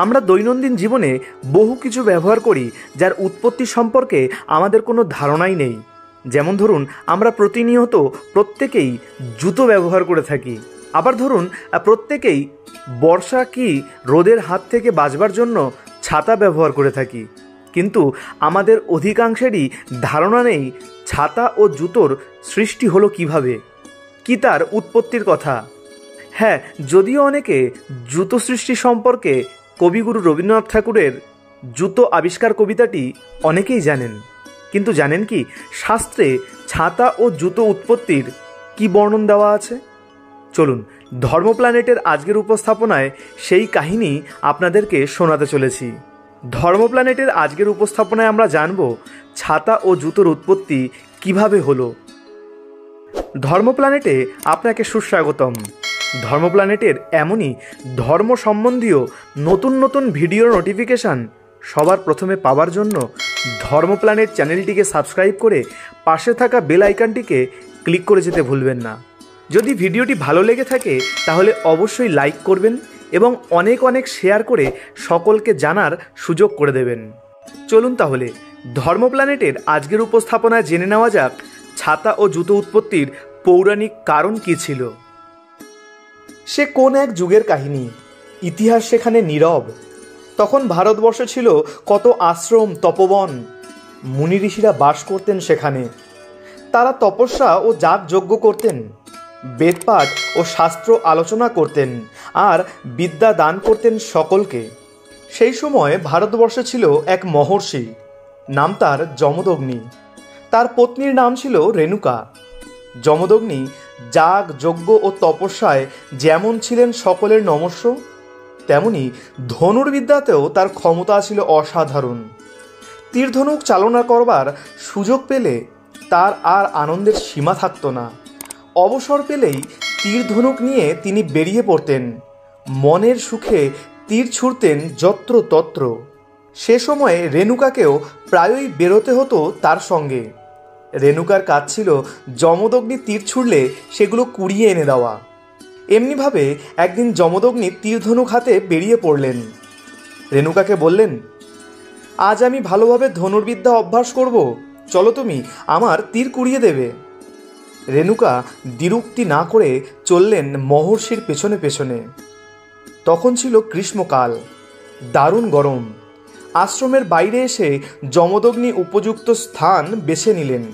আমরা দৈনন্দিন জীবনে বহু কিছু ব্যবহার করি যার উৎপত্তি সম্পর্কে আমাদের কোনো ধারণাই নেই। যেমন ধরুন, আমরা প্রতিনিয়ত প্রত্যেকেই জুতো ব্যবহার করে থাকি। আবার ধরুন, প্রত্যেকেই বর্ষা কি রোদের হাত থেকে বাঁচবার জন্য ছাতা ব্যবহার করে থাকি। কিন্তু আমাদের অধিকাংশেরই ধারণা নেই ছাতা ও জুতোর সৃষ্টি হলো কিভাবে, কি তার উৎপত্তির কথা। হ্যাঁ, যদিও অনেকে জুতো সৃষ্টি সম্পর্কে কবিগুরু রবীন্দ্রনাথ ঠাকুরের জুতো আবিষ্কার কবিতাটি অনেকেই জানেন, কিন্তু জানেন কি শাস্ত্রে ছাতা ও জুতো উৎপত্তির কি বর্ণন দেওয়া আছে? চলুন, ধর্ম প্ল্যানেটের আজকের উপস্থাপনায় সেই কাহিনী আপনাদেরকে শোনাতে চলেছি। ধর্ম প্ল্যানেটের আজকের উপস্থাপনায় আমরা জানব ছাতা ও জুতোর উৎপত্তি কিভাবে হলো। ধর্ম প্ল্যানেটে আপনাকে সুস্বাগতম। ধর্ম প্ল্যানেটের এমনই ধর্ম সম্বন্ধীয় নতুন নতুন ভিডিওর নোটিফিকেশান সবার প্রথমে পাওয়ার জন্য ধর্ম প্ল্যানেট চ্যানেলটিকে সাবস্ক্রাইব করে পাশে থাকা বেল আইকনটিকে ক্লিক করে যেতে ভুলবেন না। যদি ভিডিওটি ভালো লেগে থাকে তাহলে অবশ্যই লাইক করবেন এবং অনেক অনেক শেয়ার করে সকলকে জানার সুযোগ করে দেবেন। চলুন তাহলে ধর্ম প্ল্যানেটের আজকের উপস্থাপনায় জেনে নেওয়া যাক ছাতা ও জুতো উৎপত্তির পৌরাণিক কারণ কী ছিল। সে কোন এক যুগের কাহিনী, ইতিহাস সেখানে নীরব। তখন ভারতবর্ষে ছিল কত আশ্রম, তপবন, মুনি ঋষিরা বাস করতেন সেখানে। তারা তপস্যা ও যাগযজ্ঞ করতেন, বেদপাঠ ও শাস্ত্র আলোচনা করতেন আর বিদ্যা দান করতেন সকলকে। সেই সময় ভারতবর্ষে ছিল এক মহর্ষি, নাম তার যমদগ্নি। তার পত্নীর নাম ছিল রেণুকা। যমদগ্নি যাগ যজ্ঞ ও তপস্যায় যেমন ছিলেন সকলের নমস্য, তেমনি ধনুর্বিদ্যাতেও তার ক্ষমতা ছিল অসাধারণ। তীরধনুক চালনা করবার সুযোগ পেলে তার আর আনন্দের সীমা থাকত না। অবসর পেলেই তীরধনুক নিয়ে তিনি বেরিয়ে পড়তেন, মনের সুখে তীর ছুঁড়তেন যত্র তত্র। সে সময়ে রেণুকাকেও প্রায়ই বেরোতে হতো তার সঙ্গে। রেণুকার কাজ ছিল যমদগ্নি তীর ছুঁড়লে সেগুলো কুড়িয়ে এনে দেওয়া। এমনিভাবে একদিন যমদগ্নি তীরধনুক হাতে বেরিয়ে পড়লেন। রেণুকাকে বললেন, আজ আমি ভালোভাবে ধনুর্বিদ্যা অভ্যাস করব, চলো তুমি আমার তীর কুড়িয়ে দেবে। রেণুকা দ্বিরুক্তি না করে চললেন মহর্ষির পেছনে পেছনে। তখন ছিল গ্রীষ্মকাল, দারুণ গরম। আশ্রমের বাইরে এসে যমদগ্নি উপযুক্ত স্থান বেছে নিলেন।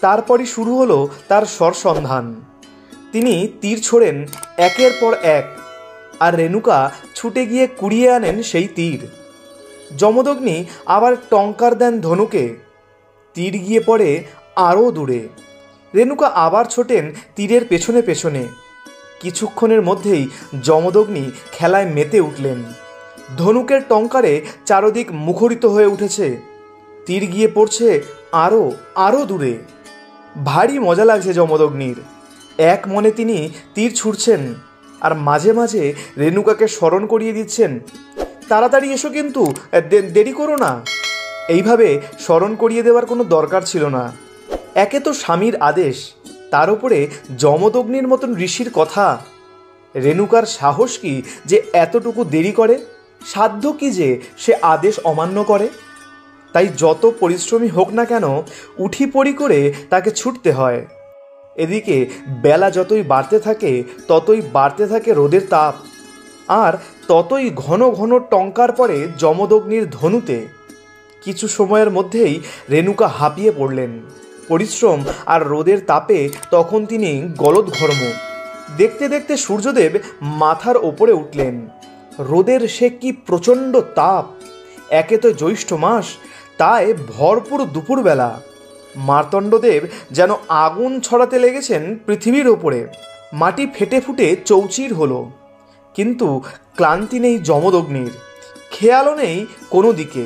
তারপরই শুরু হলো তার সরসন্ধান। তিনি তীর ছোড়েন একের পর এক, আর রেণুকা ছুটে গিয়ে কুড়িয়ে আনেন সেই তীর। যমদগ্নি আবার টঙ্কার দেন ধনুকে, তীর গিয়ে পড়ে আরও দূরে। রেণুকা আবার ছোটেন তীরের পেছনে পেছনে। কিছুক্ষণের মধ্যেই যমদগ্নি খেলায় মেতে উঠলেন। ধনুকের টঙ্কারে চারদিক মুখরিত হয়ে উঠেছে, তীর গিয়ে পড়ছে আরও আরও দূরে। ভারী মজা লাগছে যমদগ্নির। এক মনে তিনি তীর ছুঁড়ছেন আর মাঝে মাঝে রেণুকাকে স্মরণ করিয়ে দিচ্ছেন, তাড়াতাড়ি এসো, কিন্তু দেরি করো না। এইভাবে স্মরণ করিয়ে দেওয়ার কোনো দরকার ছিল না। একে তো স্বামীর আদেশ, তার উপরে যমদগ্নির মতন ঋষির কথা। রেণুকার সাহস কি যে এতটুকু দেরি করে? সাধ্য কি যে সে আদেশ অমান্য করে? তাই যত পরিশ্রমী হোক না কেন উঠি পড়ি করে তাকে ছুটতে হয়। এদিকে বেলা যতই বাড়তে থাকে ততই বাড়তে থাকে রোদের তাপ, আর ততই ঘন ঘন টঙ্কার পড়ে যমদগ্নির ধনুতে। কিছু সময়ের মধ্যেই রেণুকা হাঁপিয়ে পড়লেন। পরিশ্রম আর রোদের তাপে তখন তিনি গলদঘর্ম। দেখতে দেখতে সূর্যদেব মাথার ওপরে উঠলেন। রোদের সে কি প্রচণ্ড তাপ! একে তো জ্যৈষ্ঠ মাস, তাই ভরপুর দুপুরবেলা। মার্তণ্ডদেব যেন আগুন ছড়াতে লেগেছেন পৃথিবীর ওপরে। মাটি ফেটে ফুটে চৌচির হলো, কিন্তু ক্লান্তি নেই যমদগ্নির, খেয়ালও নেই কোনো দিকে।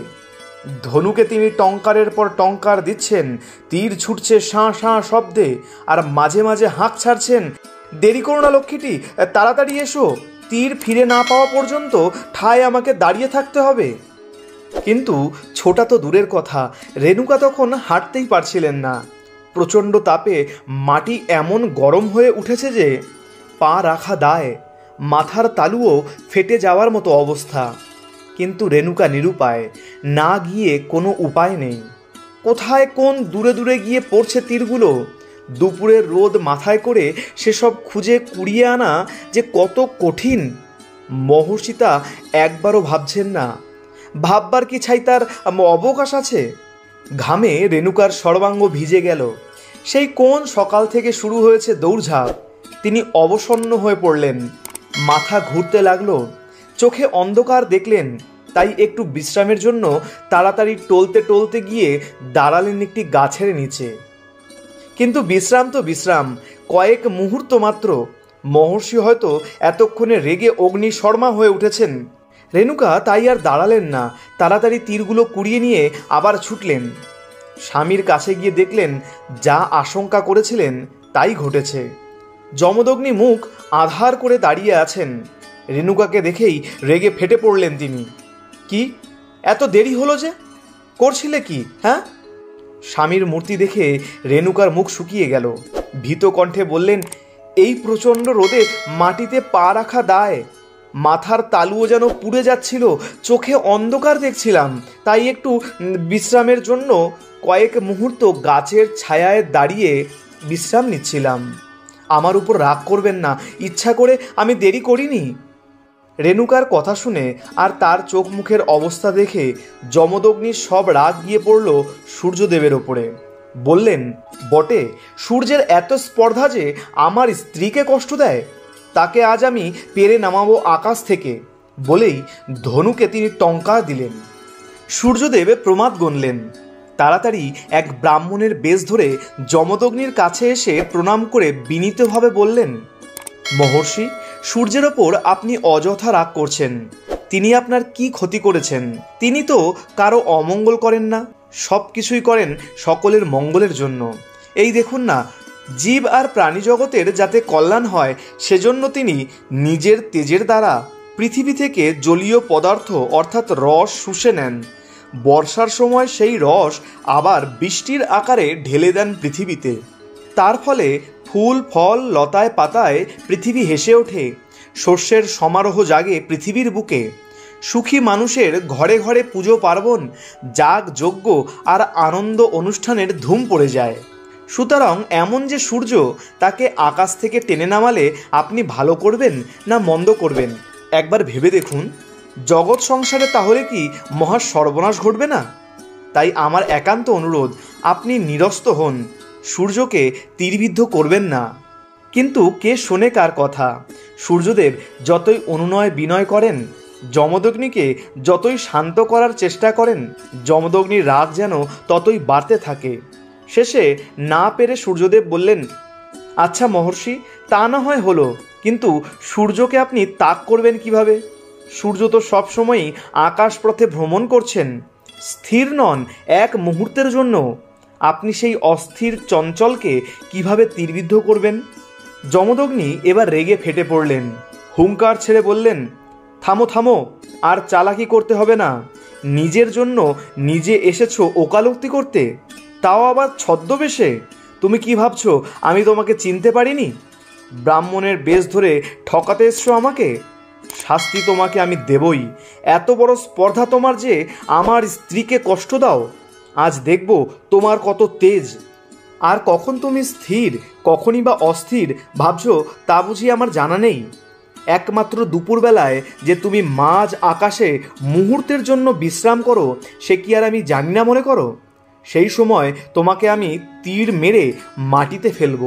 ধনুকে তিনি টঙ্কারের পর টঙ্কার দিচ্ছেন, তীর ছুটছে শাঁ শাঁ শব্দে, আর মাঝে মাঝে হাঁক ছাড়ছেন, দেরি করো না লক্ষ্মীটি, তাড়াতাড়ি এসো, তীর ফিরে না পাওয়া পর্যন্ত ঠায় আমাকে দাঁড়িয়ে থাকতে হবে। কিন্তু ছোটা তো দূরের কথা, রেণুকা তখন হাঁটতেই পারছিলেন না। প্রচণ্ড তাপে মাটি এমন গরম হয়ে উঠেছে যে পা রাখা দায়, মাথার তালুও ফেটে যাওয়ার মতো অবস্থা। কিন্তু রেণুকা নিরুপায়, না গিয়ে কোনো উপায় নেই। কোথায় কোন দূরে দূরে গিয়ে পড়ছে তীরগুলো। দুপুরের রোদ মাথায় করে সেসব খুঁজে কুড়িয়ে আনা যে কত কঠিন, মহর্ষি তা একবারও ভাবছেন না। ভাববার কি ছাই তার অবকাশ আছে? ঘামে রেণুকার সর্বাঙ্গ ভিজে গেল। সেই কোন সকাল থেকে শুরু হয়েছে দৌড়ঝাঁপ। তিনি অবসন্ন হয়ে পড়লেন, মাথা ঘুরতে লাগলো, চোখে অন্ধকার দেখলেন। তাই একটু বিশ্রামের জন্য তাড়াতাড়ি টলতে টলতে গিয়ে দাঁড়ালেন একটি গাছের নিচে। কিন্তু বিশ্রাম তো বিশ্রাম, কয়েক মুহূর্ত মাত্র। মহর্ষি হয়তো এতক্ষণে রেগে অগ্নিশর্মা হয়ে উঠেছেন। রেণুকা তাই আর দাঁড়ালেন না, তাড়াতাড়ি তীরগুলো কুড়িয়ে নিয়ে আবার ছুটলেন। স্বামীর কাছে গিয়ে দেখলেন যা আশঙ্কা করেছিলেন তাই ঘটেছে। যমদগ্নি মুখ আধার করে দাঁড়িয়ে আছেন। রেণুকাকে দেখেই রেগে ফেটে পড়লেন তিনি। কি এত দেরি হলো যে? করছিলে কি, হ্যাঁ? স্বামীর মূর্তি দেখে রেণুকার মুখ শুকিয়ে গেল। ভীত কণ্ঠে বললেন, এই প্রচণ্ড রোদে মাটিতে পা রাখা দায়। মাথার তালুও যেন পুড়ে যাচ্ছিল, চোখে অন্ধকার দেখছিলাম, তাই একটু বিশ্রামের জন্য কয়েক মুহূর্ত গাছের ছায়ায় দাঁড়িয়ে বিশ্রাম নিচ্ছিলাম। আমার উপর রাগ করবেন না, ইচ্ছা করে আমি দেরি করিনি। রেণুকার কথা শুনে আর তার চোখ মুখের অবস্থা দেখে যমদগ্নির সব রাগ গিয়ে পড়ল সূর্যদেবের ওপরে। বললেন, বটে, সূর্যের এত স্পর্ধা যে আমার স্ত্রীকে কষ্ট দেয়, তাকে আজ আমি পেরে নামাবো আকাশ থেকে। বলেই ধনুকে তিনি টঙ্কার দিলেন। সূর্যদেব প্রমাদ গুনলেন। তাড়াতাড়ি এক ব্রাহ্মণের বেশ ধরে যমদগ্নির কাছে এসে প্রণাম করে বিনীতভাবে বললেন, মহর্ষি, সূর্যের ওপর আপনি অযথা রাগ করছেন। তিনি আপনার কি ক্ষতি করেছেন? তিনি তো কারো অমঙ্গল করেন না, সব কিছুই করেন সকলের মঙ্গলের জন্য। এই দেখুন না, জীব আর প্রাণী জগতের যাতে কল্যাণ হয় সেজন্য তিনি নিজের তেজের দ্বারা পৃথিবী থেকে জলীয় পদার্থ অর্থাৎ রস শুষে নেন। বর্ষার সময় সেই রস আবার বৃষ্টির আকারে ঢেলে দেন পৃথিবীতে। তার ফলে ফুল ফল লতায় পাতায় পৃথিবী হেসে ওঠে, শস্যের সমারোহ জাগে পৃথিবীর বুকে। সুখী মানুষের ঘরে ঘরে পুজো পার্বণ, যাগ যজ্ঞ আর আনন্দ অনুষ্ঠানের ধুম পড়ে যায়। সুতরাং এমন যে সূর্য, তাকে আকাশ থেকে টেনে নামালে আপনি ভালো করবেন না মন্দ করবেন একবার ভেবে দেখুন। জগৎ সংসারে তাহলে কি মহা সর্বনাশ ঘটবে না? তাই আমার একান্ত অনুরোধ, আপনি নিরস্ত হন, সূর্যকে তীরবিদ্ধ করবেন না। কিন্তু কে শোনে কার কথা? সূর্যদেব যতই অনুনয় বিনয় করেন, যমদগ্নিকে যতই শান্ত করার চেষ্টা করেন, যমদগ্নির রাগ যেন ততই বাড়তে থাকে। শেষে না পেরে সূর্যদেব বললেন, আচ্ছা মহর্ষি, তা না হয় হলো, কিন্তু সূর্যকে আপনি তাক করবেন কিভাবে? সূর্য তো সবসময়ই আকাশপথে ভ্রমণ করছেন, স্থির নন এক মুহূর্তের জন্য। আপনি সেই অস্থির চঞ্চলকে কিভাবে তীরবিদ্ধ করবেন? যমদগ্নি এবার রেগে ফেটে পড়লেন, হুঙ্কার ছেড়ে বললেন, থামো থামো, আর চালাকি করতে হবে না। নিজের জন্য নিজে এসেছো ওকালতি করতে, তাও আবার ছদ্মবেশে। তুমি কি ভাবছো আমি তোমাকে চিনতে পারিনি? ব্রাহ্মণের বেশ ধরে ঠকাতে এসছো আমাকে। শাস্তি তোমাকে আমি দেবই। এত বড় স্পর্ধা তোমার যে আমার স্ত্রীকে কষ্ট দাও। আজ দেখব তোমার কত তেজ। আর কখন তুমি স্থির, কখনই বা অস্থির ভাবছো তা বুঝি আমার জানা নেই? একমাত্র দুপুরবেলায় যে তুমি মাঝ আকাশে মুহূর্তের জন্য বিশ্রাম করো, সে কি আর আমি জানি না মনে করো? সেই সময় তোমাকে আমি তীর মেরে মাটিতে ফেলব।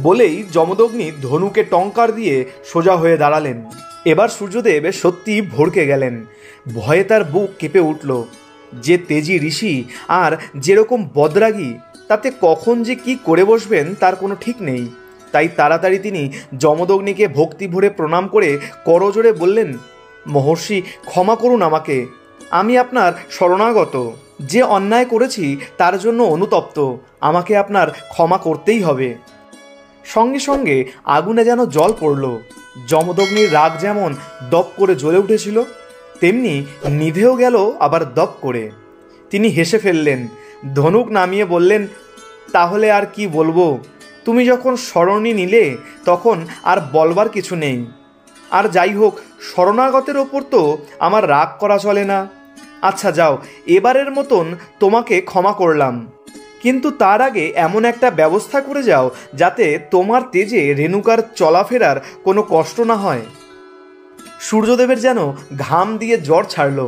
বলেই যমদগ্নি ধনুকে টঙ্কার দিয়ে সোজা হয়ে দাঁড়ালেন। এবার সূর্যদেব সত্যি ভড়কে গেলেন। ভয়ে তার বুক কেঁপে উঠল। যে তেজি ঋষি আর যেরকম বদরাগী, তাতে কখন যে কি করে বসবেন তার কোনো ঠিক নেই। তাই তাড়াতাড়ি তিনি যমদগ্নিকে ভক্তি ভরে প্রণাম করে করজোড়ে বললেন, মহর্ষি, ক্ষমা করুন আমাকে। আমি আপনার শরণাগত। যে অন্যায় করেছি তার জন্য অনুতপ্ত। আমাকে আপনার ক্ষমা করতেই হবে। সঙ্গে সঙ্গে আগুনে যেন জল পড়ল। যমদগ্নির রাগ যেমন দপ করে জ্বলে উঠেছিল, তেমনি নিভেও গেল আবার দপ করে। তিনি হেসে ফেললেন, ধনুক নামিয়ে বললেন, তাহলে আর কি বলবো? তুমি যখন শরণই নিলে তখন আর বলবার কিছু নেই। আর যাই হোক, শরণাগতের ওপর তো আমার রাগ করা চলে না। আচ্ছা যাও, এবারের মতন তোমাকে ক্ষমা করলাম, কিন্তু তার আগে এমন একটা ব্যবস্থা করে যাও যাতে তোমার তেজে রেণুকার চলাফেরার কোনো কষ্ট না হয়। সূর্যদেবের যেন ঘাম দিয়ে জ্বর ছাড়ল।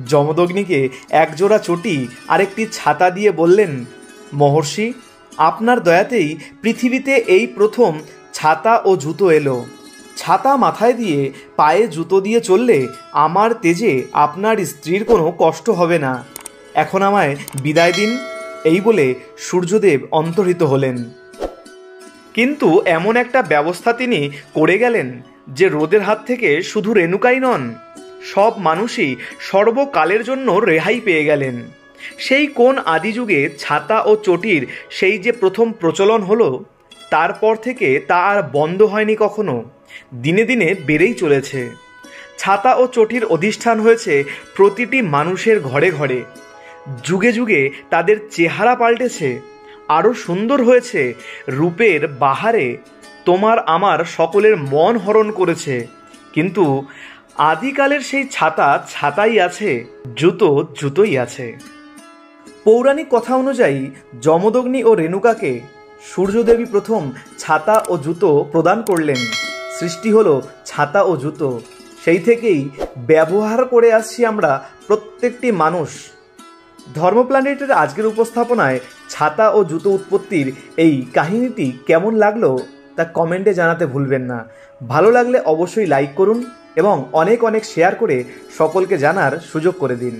যমদগ্নিকে একজোড়া চটি আর একটি ছাতা দিয়ে বললেন, মহর্ষি, আপনার দয়াতেই পৃথিবীতে এই প্রথম ছাতা ও জুতো এলো। ছাতা মাথায় দিয়ে পায়ে জুতো দিয়ে চললে আমার তেজে আপনার স্ত্রীর কোনো কষ্ট হবে না। এখন আমায় বিদায় দিন। এই বলে সূর্যদেব অন্তর্হিত হলেন। কিন্তু এমন একটা ব্যবস্থা তিনি করে গেলেন যে রোদের হাত থেকে শুধু রেণুকাই নন, সব মানুষই সর্বকালের জন্য রেহাই পেয়ে গেলেন। সেই কোন আদিযুগে ছাতা ও চটির সেই যে প্রথম প্রচলন হলো, তারপর থেকে তা আর বন্ধ হয়নি কখনো, দিনে দিনে বেড়েই চলেছে। ছাতা ও চটির অধিষ্ঠান হয়েছে প্রতিটি মানুষের ঘরে ঘরে। যুগে যুগে তাদের চেহারা পাল্টেছে, আরও সুন্দর হয়েছে, রূপের বাহারে তোমার আমার সকলের মন হরণ করেছে। কিন্তু আদিকালের সেই ছাতা ছাতাই আছে, জুতো জুতোই আছে। পৌরাণিক কথা অনুযায়ী যমদগ্নি ও রেণুকাকে সূর্যদেবী প্রথম ছাতা ও জুতো প্রদান করলেন। সৃষ্টি হলো ছাতা ও জুতো। সেই থেকেই ব্যবহার করে আসছি আমরা প্রত্যেকটি মানুষ। ধর্ম প্ল্যানেটের আজকের উপস্থাপনায় ছাতা ও জুতো উৎপত্তির এই কাহিনীটি কেমন লাগলো তা কমেন্টে জানাতে ভুলবেন না। ভালো লাগলে অবশ্যই লাইক করুন এবং অনেক অনেক শেয়ার করে সকলকে জানার সুযোগ করে দিন।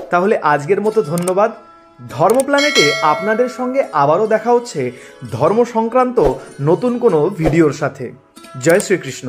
তাহলে আজকের মতো ধন্যবাদ। ধর্ম প্ল্যানেটে আপনাদের সঙ্গে আবারও দেখা হচ্ছে ধর্ম সংক্রান্ত নতুন কোনো ভিডিওর সাথে। জয় শ্রীকৃষ্ণ।